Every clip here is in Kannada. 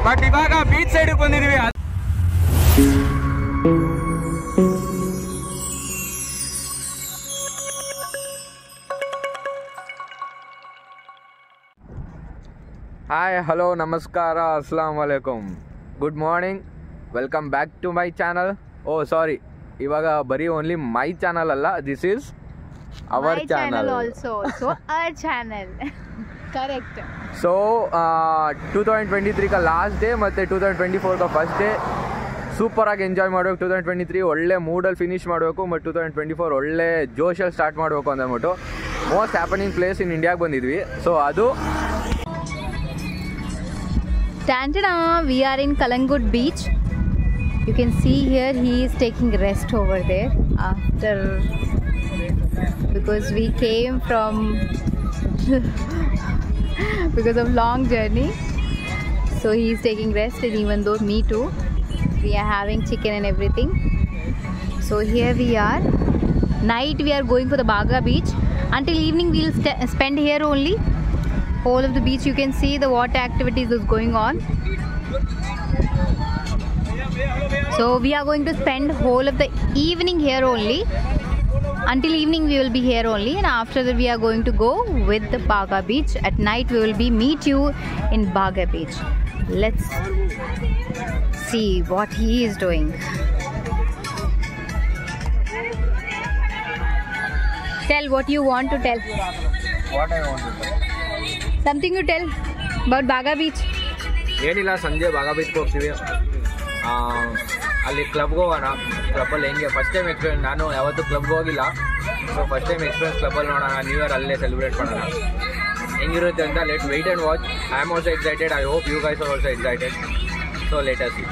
ಬಟ್ ಇವಾಗ ಬೀಚ್ ಸೈಡ್ ಬಂದಿದೀವಿ. ಹಾಯ್, ಹಲೋ, ನಮಸ್ಕಾರ, ಅಸ್ಸಲಾಂ ವಲೈಕುಮ್, good morning, welcome back to my channel. Oh sorry, ಇವಾಗ ಬರೀ ಓನ್ಲಿ ಮೈ ಚಾನಲ್ ಅಲ್ಲ, this is our channel also. So our channel correct. So 2023 का ಲಾಸ್ಟ್ ಡೇ ಮತ್ತು 2024 का ಫಸ್ಟ್ ಡೇ ಸೂಪರಾಗಿ ಎಂಜಾಯ್ ಮಾಡಬೇಕು. 2023 ಒಳ್ಳೆ ಮೂಡಲ್ಲಿ ಫಿನಿಶ್ ಮಾಡಬೇಕು ಮತ್ತು 2024 ಒಳ್ಳೆ ಜೋಶಲ್ಲಿ ಸ್ಟಾರ್ಟ್ ಮಾಡಬೇಕು ಅಂದ್ಬಿಟ್ಟು ಮೋಸ್ಟ್ ಹ್ಯಾಪನಿಂಗ್ ಪ್ಲೇಸ್ ಇನ್ ಇಂಡಿಯಾಗೆ ಬಂದಿದ್ವಿ. ಸೊ ಅದು Tantana, we are in Kalangut beach. You can see here he is taking rest over there after, because we came from because of long journey, so he is taking rest. And even though me too, we are having chicken and everything. So here we are. Night we are going for the Baga beach. Until evening we will spend here only. Whole of the beach you can see the water activities is going on. So we are going to spend whole of the evening here only. Until evening we will be here only, and after that we are going to go with the Baga beach. At night we will be meet you in Baga beach. Let's see what he is doing. Tell what you want to tell. What I want to Something to tell about Baga beach. ಏನಿಲ್ಲ, ಸಂಜೆ ಬಾಗಾ ಬೀಚ್ಗೆ ಹೋಗ್ತೀವಿ. ಅಲ್ಲಿ ಕ್ಲಬ್ಗೆ ಹೋಗೋಣ. ಕ್ಲಬ್ಬಲ್ಲಿ ಹೆಂಗೆ ಫಸ್ಟ್ ಟೈಮ್ ಎಕ್ಸ್ಪೀರಿಯನ್ಸ್, ನಾನು ಯಾವತ್ತೂ ಕ್ಲಬ್ಗೆ ಹೋಗಿಲ್ಲ. ಸೊ ಫಸ್ಟ್ ಟೈಮ್ ಎಕ್ಸ್ಪೀರಿಯನ್ಸ್ ಕ್ಲಬ್ಬಲ್ಲಿ ನೋಡೋಣ, ನ್ಯೂ ಇಯರ್ ಅಲ್ಲೇ ಸೆಲೆಬ್ರೇಟ್ ಮಾಡೋಣ. ಹೆಂಗಿರುತ್ತೆ ಅಂತ let wait and watch. I am also excited. I hope you guys are also excited. So let us see.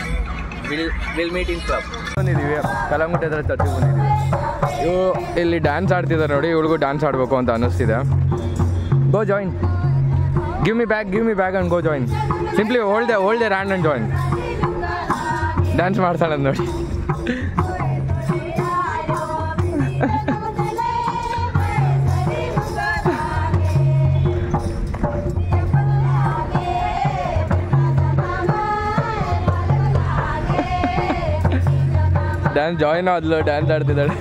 Will meet in club. ಬಂದಿದ್ದೀವಿ, ಕಲಂಗುಟ್ ಎದುರು ಚರ್ಚಿಗೆ ಬಂದಿದ್ದೀವಿ. ಇವು ಇಲ್ಲಿ ಡ್ಯಾನ್ಸ್ ಆಡ್ತಿದ್ದಾರೆ ನೋಡಿ, ಇವಳಿಗೂ ಡ್ಯಾನ್ಸ್ ಆಡಬೇಕು ಅಂತ ಅನ್ನಿಸ್ತಿದೆ. ಗೋ join. Give me back and go join. Simply hold their hand and join. Dance ಮಾಡ್ತಾಳೆ ನೋಡಿ. ಡ್ಯಾನ್ಸ್ ಜಾಯಿನ್ ಆದ್ಲು, ಡ್ಯಾನ್ಸ್ ಆಡ್ತಿದ್ದಾಳೆ.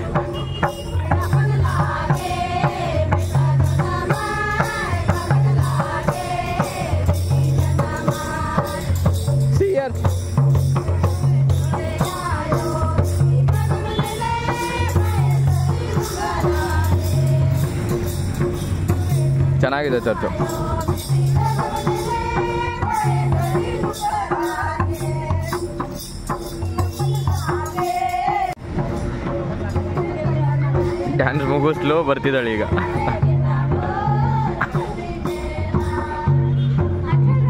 ಚೆನ್ನಾಗಿದೆ ಚರ್ಚು. ಡ್ಯಾನ್ಸ್ ಮುಗಿಸ್ಲು ಬರ್ತಿದ್ದಾಳೆ ಈಗ.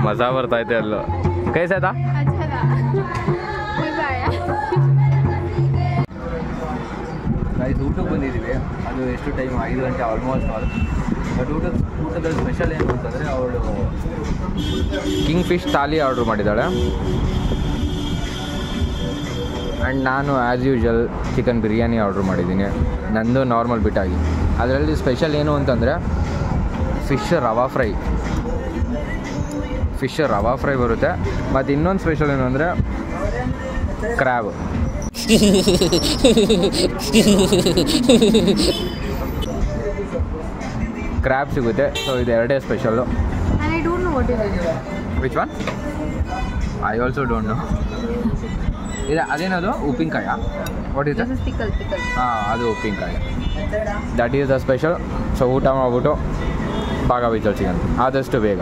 ಮಜಾ ಬರ್ತೈತೆ ಅಲ್ಲೋ. ಕೈಸಾಯ್ತಾ? ಊಟಕ್ಕೆ ಬಂದಿದ್ದೀವಿ. ಅದು ಎಷ್ಟು ಟೈಮ್, 5 ಗಂಟೆ ಆಲ್ಮೋಸ್ಟ್ ಆಲ್. ಬಟ್ ಊಟದಲ್ಲಿ ಸ್ಪೆಷಲ್ ಏನು ಅಂತಂದರೆ, ಅವಳು ಕಿಂಗ್ ಫಿಶ್ ಥಾಲಿ ಆರ್ಡ್ರ್ ಮಾಡಿದ್ದಾಳೆ. ಆ್ಯಂಡ್ ನಾನು as usual chicken biryani order ಮಾಡಿದ್ದೀನಿ, ನಂದು ನಾರ್ಮಲ್ ಬಿಟ್ಟಾಗಿ. ಅದರಲ್ಲಿ ಸ್ಪೆಷಲ್ ಏನು ಅಂತಂದರೆ ಫಿಶ್ ರವಾ ಫ್ರೈ ಬರುತ್ತೆ. ಮತ್ತು ಇನ್ನೊಂದು ಸ್ಪೆಷಲ್ ಏನು ಅಂದರೆ ಕ್ರ್ಯಾಬ್. ಕ್ರ್ಯಾಬ್ ಸಿಗುತ್ತೆ. ಸೊ ಇದು ಎರಡೇ special. Which one? I also don't know. ಇದು ಅದೇನದು ಉಪ್ಪಿನಕಾಯ? ವಾಟ್ ಇಸ್ ಹಾಂ, ಅದು ಉಪ್ಪಿನಕಾಯ. That is the special. So ಊಟ ಮಾಡಿಬಿಟ್ಟು ಬಾಗಾ ಬೀಚಲ್ಲಿ ಸಿಗೋಣ ಆದಷ್ಟು ಬೇಗ.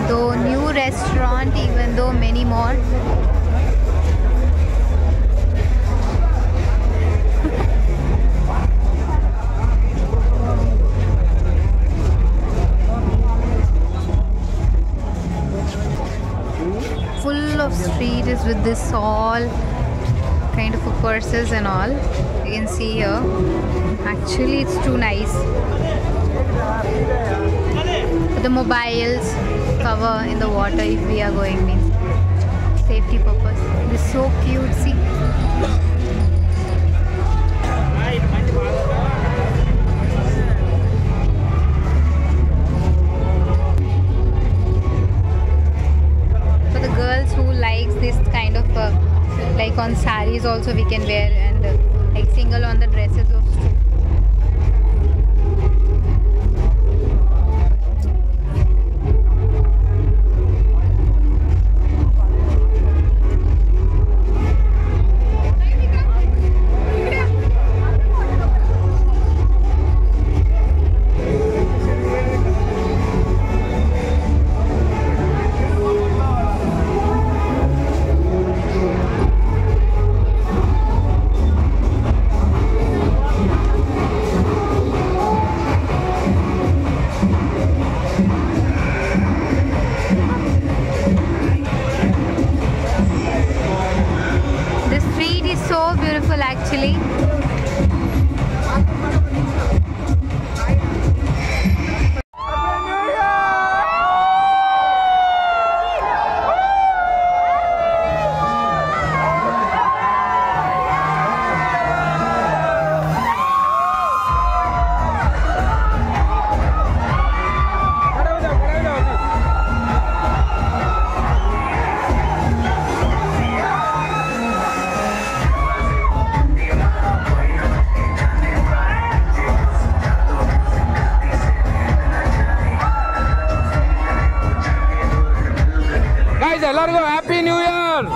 Though new restaurant, even though many more. Full of street is with this all kind of purses and all. You can see here. Actually, it's too nice. The mobiles cover in the water if we are going, means safety purpose. It is so cute. See. like on sarees also we can wear, and like single on the dresses also. Actually, ಎಲ್ಲರಿಗೂ happy new year.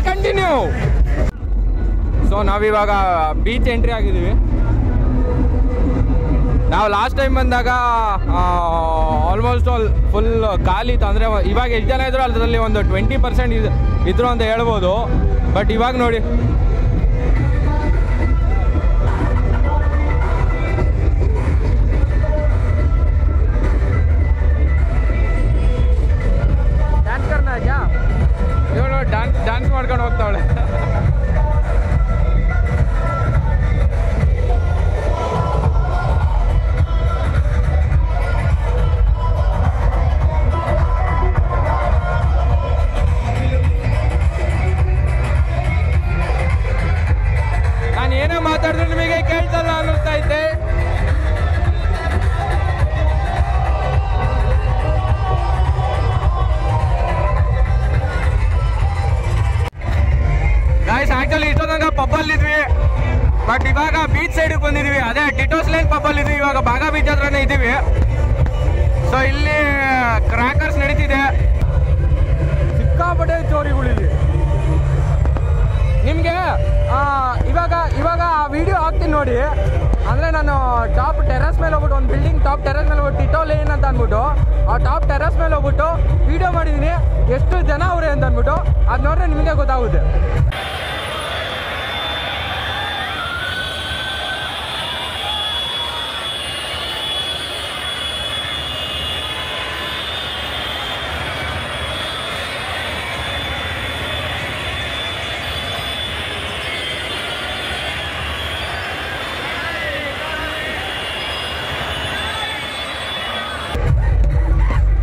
Continue. So ನಾವಿವಾಗ ಬೀಚ್ ಎಂಟ್ರಿ ಆಗಿದ್ದೀವಿ. ನಾವು ಲಾಸ್ಟ್ ಟೈಮ್ ಬಂದಾಗ ಆಲ್ಮೋಸ್ಟ್ ಆಲ್ ಫುಲ್ ಖಾಲಿ ಇತ್ತು. ಅಂದರೆ ಇವಾಗ ಎಷ್ಟು ಜನ ಇದ್ರು ಅದರಲ್ಲಿ ಒಂದು 20% ಇದ್ರು ಅಂತ ಹೇಳ್ಬೋದು. ಬಟ್ ಇವಾಗ ನೋಡಿ ಡ್ಯಾನ್ಸ್ ಮಾಡ್ಕೊಂಡು ಹೋಗ್ತಾವಳೆ. ನಾನು ಏನೋ ಮಾತಾಡಿದ್ರೆ ನಿಮಗೆ ಕೇಳ್ತಲ್ಲ ಅನ್ನಿಸ್ತೈತೆ. ಆಕ್ಚುಲಿ ಇಷ್ಟೊಂದಾಗ ಪಬ್ಬಲ್ಲಿದ್ವಿ, ಬಟ್ ಇವಾಗ ಬೀಚ್ ಸೈಡಿಗೆ ಬಂದಿದ್ವಿ. ಅದೇ ಟಿಟೋಸ್ ಲೈನ್ ಪಬ್ಬಲ್ಲಿದ್ವಿ, ಇವಾಗ ಬಾಗಾ ಬೀಚ್ ಹತ್ರನೇ ಇದ್ದೀವಿ. ಸೊ ಇಲ್ಲಿ ಕ್ರ್ಯಾಕರ್ಸ್ ನಡೀತಿದೆ, ಸಿಕ್ಕಾಪಟ್ಟೆ ಚೋರಿಗಳಿಲ್ಲಿ. ನಿಮಗೆ ಇವಾಗ ಆ ವಿಡಿಯೋ ಹಾಕ್ತೀನಿ ನೋಡಿ. ಅಂದರೆ ನಾನು ಟಾಪ್ ಟೆರೆಸ್ ಮೇಲೆ ಹೋಗ್ಬಿಟ್ಟು, ಒಂದು ಬಿಲ್ಡಿಂಗ್ ಟಾಪ್ ಟೆರೆಸ್ ಮೇಲೆ ಹೋಗ್ಬಿಟ್ಟು ಟಿಟೋ ಲೇನ್ ಅಂತ ಅಂದ್ಬಿಟ್ಟು ಆ ಟಾಪ್ ಟೆರೆಸ್ ಮೇಲೆ ಹೋಗ್ಬಿಟ್ಟು ವಿಡಿಯೋ ಮಾಡಿದ್ದೀನಿ, ಎಷ್ಟು ಜನ ಅವರೇ ಅಂತ ಅಂದ್ಬಿಟ್ಟು. ಅದು ನೋಡ್ರೆ ನಿಮಗೆ ಗೊತ್ತಾಗುತ್ತೆ.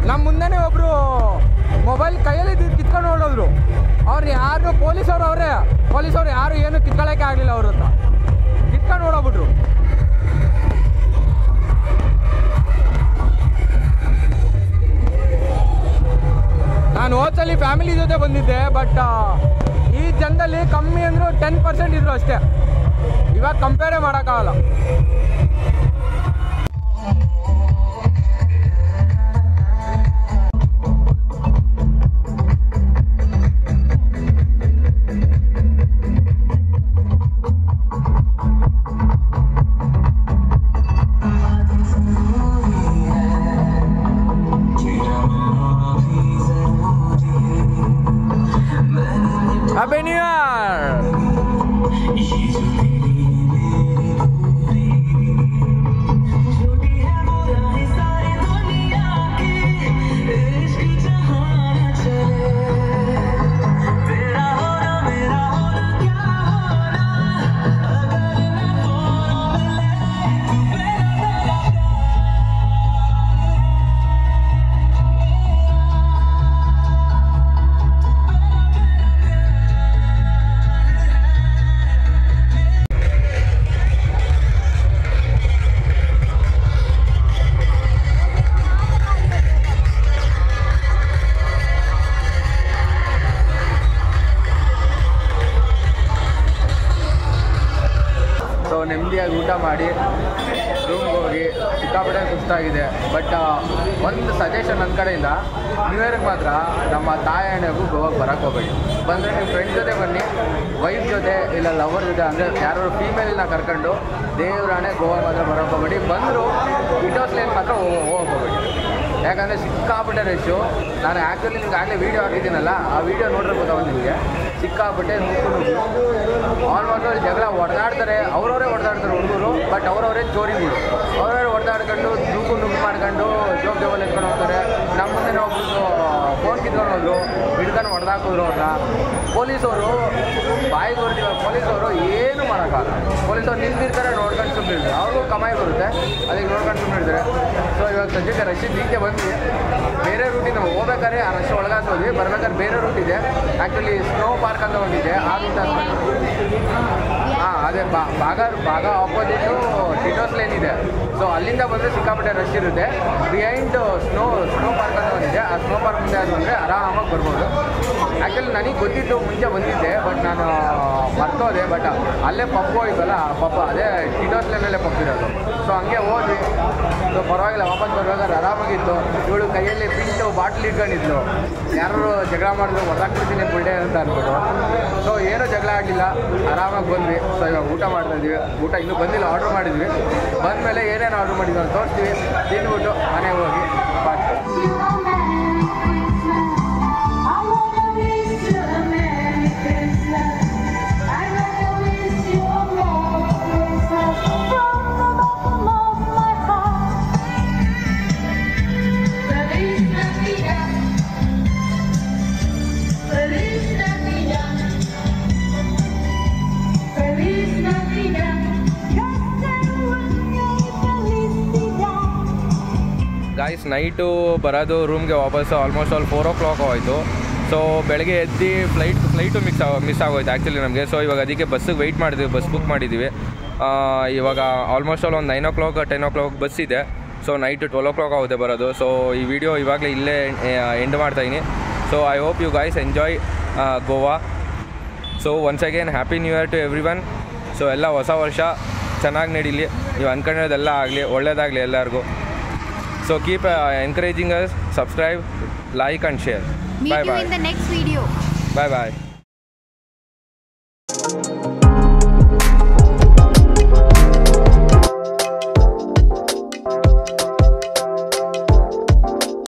ನಮ್ಮ ಮುಂದೆನೇ ಒಬ್ರು ಮೊಬೈಲ್ ಕೈಯಲ್ಲಿ ಕಿತ್ಕೊಂಡು ಹೊರಡೋದ್ರು. ಅವ್ರು ಯಾರು ಪೊಲೀಸವ್ರು ಯಾರು ಏನು ಕಿತ್ಕೊಳ್ಳೋಕೆ ಆಗಲಿಲ್ಲ. ಅವ್ರ ಹತ್ರ ಕಿತ್ಕೊಂಡು ಹೊಡೋಗ್ಬಿಟ್ರು. ನಾನು ಹೋದ್ಸಲಿ ಫ್ಯಾಮಿಲಿ ಜೊತೆ ಬಂದಿದ್ದೆ, ಬಟ್ ಈ ಜನದಲ್ಲಿ ಕಮ್ಮಿ ಅಂದರೂ 10% ಇದ್ರು ಅಷ್ಟೇ. ಇವಾಗ ಕಂಪೇರೇ ಮಾಡೋಕ್ಕಾಗಲ್ಲ. ಮಾಡಿ ರೂಮ್ಗೆ ಹೋಗಿ ಸಿಕ್ಕಾಪಟ್ಟೆ ಸುಸ್ತಾಗಿದೆ. ಬಟ್ ಒಂದು ಸಜೆಷನ್ ನನ್ನ ಕಡೆಯಿಂದ ನ್ಯೂ ಇಯರ್ಗೆ ಮಾತ್ರ ನಮ್ಮ ತಾಯಣ್ಣಗೂ ಗೋವಾಗೆ ಬರೋಕ್ಕೆ ಹೋಗಬೇಡಿ. ಬಂದರೆ ನೀವು ಫ್ರೆಂಡ್ ಜೊತೆ ಬನ್ನಿ, ವೈಫ್ ಜೊತೆ ಇಲ್ಲ ಲವರ್ ಜೊತೆ, ಅಂದರೆ ಯಾರು ಫೀಮೇಲ್ನ ಕರ್ಕೊಂಡು ದೇವರಾಣೆ ಗೋವಾ ಮಾತ್ರ ಬರೋಕ್ಕೆ ಹೋಗಬೇಡಿ. ಬಂದರೂ ವಿಂಡೋಸ್ ಲೇನ್ ಮಾತ್ರ ಹೋಗಬೇಡಿ, ಯಾಕಂದರೆ ಸಿಕ್ಕಾಪಟ್ಟೆ ರಶ್ಶು. ನಾನು ಆ್ಯಕ್ಚುಲಿ ನಿಮ್ಗೆ ಆಗಲೇ ವೀಡಿಯೋ ಹಾಕಿದ್ದೀನಲ್ಲ, ಆ ವೀಡಿಯೋ ನೋಡ್ರೆ ಗೊತ್ತಾಗ ನಿಮಗೆ. ಸಿಕ್ಕಾಪಟ್ಟೆ ಆಲ್ಮೋಸ್ಟ್ ಅಲ್ಲಿ ಜಗಳ ಹೊಡೆದಾಡ್ತಾರೆ, ಅವರವರೇ ಹೊಡೆದಾಡ್ತಾರೆ ಹುಡುಗರು. ಬಟ್ ಅವರವರೇ ಚೋರಿಗಳು, ಅವರವರೇ ಹೊಡೆದಾಡ್ಕೊಂಡು ನುಗ್ಗು ಮಾಡ್ಕೊಂಡು ಜೋಕ್ ಜೋಬಲ್ಲಿ ಎತ್ಕೊಂಡು ಹೋಗ್ತಾರೆ. ನಮ್ಮ ಮುಂದೆ ಒಬ್ಬರು ಫೋನ್ ಕಿತ್ಕೊಂಡು ಹೋದ್ರು, ಹಿಡ್ಕೊಂಡು ಹೊಡೆದಾಕಿದ್ರು ಅವ್ರನ್ನ. ಪೊಲೀಸವರು ಬಾಯಿಗೆ ಹೊರಟಿವ ಪೊಲೀಸವರು ಏನು ಮಾಡೋಕ್ಕಾಗಲ್ಲ. ಪೊಲೀಸವ್ರು ನಿಂತಿರ್ತಾರೆ, ನೋಡ್ಕೊಂಡು ಸುಮ್ಮನಿರ್ತಾರೆ, ಅವ್ರಿಗೂ ಕಮಾಯಿ ಬರುತ್ತೆ, ಅದಕ್ಕೆ ನೋಡ್ಕೊಂಡು ಸುಮ್ಮನಿರ್ತಾರೆ. ಸೊ ಇವಾಗ ಸದ್ಯಕ್ಕೆ ರಶ್ ಈಚೆ ಬಂದ್ವಿ. ಬೇರೆ ರೂಟಿನ ಹೋಗ್ಬೇಕಾದ್ರೆ ಆ ರಶ್ ಒಳಗಾದ ಹೋದ್ವಿ, ಬರ್ಬೇಕಾದ್ರೆ ಬೇರೆ ರೂಟ್ ಇದೆ. ಆ್ಯಕ್ಚುಲಿ ಸ್ನೋ ಪಾರ್ಕ್ ಅಂತ ಒಂದಿದೆ, ಆ ರೂಟ್ ಅದೇ ಭಾಗ ಆಪೋಸಿಟು ಟಿಟೋಸ್ ಲೇನ್ ಇದೆ. ಸೊ ಅಲ್ಲಿಂದ ಬಂದರೆ ಸಿಕ್ಕಾಪಟ್ಟೆ ರಶ್ ಇರುತ್ತೆ. ಬಿಹೈಂಡ್ ಸ್ನೋ ಪಾರ್ಕ್ ಅಂತ ಒಂದಿದೆ, ಆ ಸ್ನೋ ಪಾರ್ಕ್ ಮುಂದೆ ಅದು ಅಂದರೆ ಆರಾಮಾಗಿ ಬರ್ಬೋದು. ಆ್ಯಕ್ಚುಲಿ ನನಗೆ ಗೊತ್ತಿತ್ತು, ಮುಂಚೆ ಬಂದಿದ್ದೆ, ಬಟ್ ನಾನು ಮರ್ತೋದೆ. ಬಟ್ ಅಲ್ಲೇ ಪಪ್ಪು ಹೋಯ್ತಲ್ಲ, ಪಪ್ಪ ಅದೇ ಟಿಟೋಸ್ ಲೇನಲ್ಲೇ ಪಪ್ಪಿರೋದು. ಸೊ ಹಂಗೆ ಹೋದ್ವಿ. ಸೊ ಪರವಾಗಿಲ್ಲ, ವಾಪಸ್ ಬರ್ಬೇಕಾದ್ರೆ ಆರಾಮಾಗಿತ್ತು. ಇವಳು ಕೈಯಲ್ಲಿ ಪಿಂಟು ಬಾಟ್ಲಿ ಇಟ್ಕೊಂಡಿದ್ಲು, ಯಾರು ಜಗಳ ಮಾಡಿದ್ರು ಹೊರದಾಕ್ಬಿಡ್ತೀನಿ ಬಿಲ್ಡೆ ಅಂತ ಅಂದ್ಬಿಟ್ಟು. ಸೊ ಏನೂ ಜಗಳ ಆಗಲಿಲ್ಲ, ಆರಾಮಾಗಿ ಬಂದ್ವಿ. ಸೊ ಇವಾಗ ಊಟ ಮಾಡ್ತಾಯಿದ್ವಿ. ಊಟ ಇನ್ನೂ ಬಂದಿಲ್ಲ, ಆರ್ಡ್ರ್ ಮಾಡಿದ್ವಿ. ಬಂದಮೇಲೆ ಏನೇನು ಆರ್ಡ್ರ್ ಮಾಡಿದ್ವಿ ಅಂತ ತೋರಿಸ್ತೀವಿ. ತಿಂದ್ಬಿಟ್ಟು ಮನೆಗೆ ಹೋಗಿ ಬಾತ್. ಗಾಯ್ಸ್, ನೈಟು ಬರೋದು ರೂಮ್ಗೆ ವಾಪಸ್ಸು ಆಲ್ಮೋಸ್ಟ್ ಆಲ್ 4 o'clock ಆಯಿತು. ಸೊ ಬೆಳಗ್ಗೆ ಎದ್ದು ಫ್ಲೈಟು ಮಿಸ್ ಆಗೋಯ್ತು ಆ್ಯಕ್ಚುಲಿ ನಮಗೆ. ಸೊ ಇವಾಗ ಅದಕ್ಕೆ ಬಸ್ಸಿಗೆ ವೆಯ್ಟ್ ಮಾಡಿದ್ವಿ, ಬಸ್ ಬುಕ್ ಮಾಡಿದ್ದೀವಿ. ಇವಾಗ ಆಲ್ಮೋಸ್ಟ್ ಆಲ್ ಒಂದು 9 o'clock 10 o'clock ಬಸ್ ಇದೆ. ಸೊ ನೈಟು 12 o'clock ಆಗುತ್ತೆ ಬರೋದು. ಸೊ ಈ ವಿಡಿಯೋ ಇವಾಗಲೇ ಇಲ್ಲೇ ಎಂಡ್ ಮಾಡ್ತಾಯಿನಿ. So I hope you guys enjoy Goa. So once again happy new year to everyone. So ಎಲ್ಲ ಹೊಸ ವರ್ಷ ಚೆನ್ನಾಗಿ ನಡೀಲಿ, ನೀವು ಅಂದ್ಕೊಂಡಿರೋದೆಲ್ಲ ಆಗಲಿ, ಒಳ್ಳೆಯದಾಗಲಿ ಎಲ್ಲರಿಗೂ. So keep encouraging us, subscribe, like and share. Meet you in the next video. Bye bye.